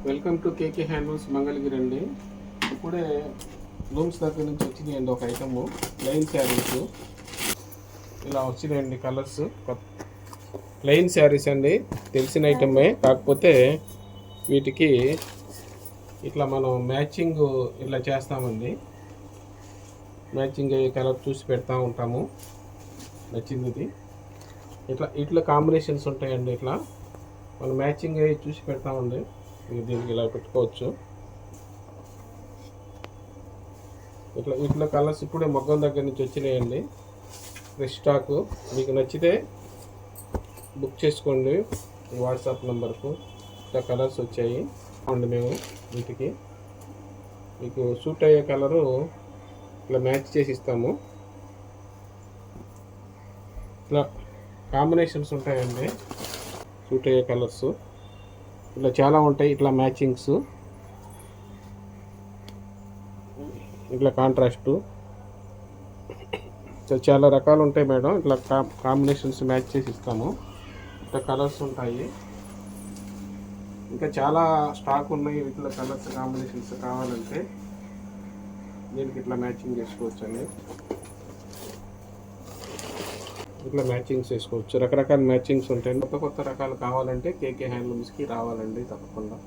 Welcome to KK handlooms Mangalagiri అండి. ఇప్పుడే looms దగ్గర నుంచి వచ్చినాయండి ఒక ఐటము ప్లెయిన్ శారీస్. ఇలా వచ్చినాయండి కలర్స్. ప్లెయిన్ శారీస్ అండి, తెలిసిన ఐటమే. కాకపోతే వీటికి ఇట్లా మనం మ్యాచింగ్ ఇలా చేస్తామండి. మ్యాచింగ్ అయ్యే కలర్ చూసి పెడతా ఉంటాము. నచ్చింది ఇట్లా కాంబినేషన్స్ ఉంటాయండి. ఇట్లా మనం మ్యాచింగ్ అయ్యి చూసి పెడతామండి. దీనికి ఇలా పెట్టుకోవచ్చు. ఇట్లా కలర్స్ ఇప్పుడే మొగ్గం దగ్గర నుంచి వచ్చినాయండి. Fresh stock. మీకు నచ్చితే బుక్ చేసుకోండి వాట్సాప్ నెంబర్కు. ఇట్లా కలర్స్ వచ్చాయి అండి. మేము వీటికి మీకు సూట్ అయ్యే కలరు ఇట్లా మ్యాచ్ చేసి ఇస్తాము. ఇట్లా కాంబినేషన్స్ ఉంటాయండి. సూట్ అయ్యే కలర్స్ ఇట్లా చాలా ఉంటాయి. ఇట్లా మ్యాచింగ్స్, ఇట్లా కాంట్రాస్టు చాలా రకాలు ఉంటాయి మేడం. ఇట్లా కాంబినేషన్స్ మ్యాచ్ చేసి ఇస్తాము. ఇట్లా కలర్స్ ఉంటాయి. ఇంకా చాలా స్టాక్ ఉన్నాయి. ఇట్లా కలర్స్ కాంబినేషన్స్ కావాలంటే దీనికి ఇట్లా మ్యాచింగ్ చేసుకోవచ్చు అండి. ఇట్లా మ్యాచింగ్స్ చేసుకోవచ్చు. రకరకాల మ్యాచింగ్స్ ఉంటాయి. కొత్త రకాలు కావాలంటే కేకే హ్యాండ్లూమ్స్కి రావాలండి తప్పకుండా.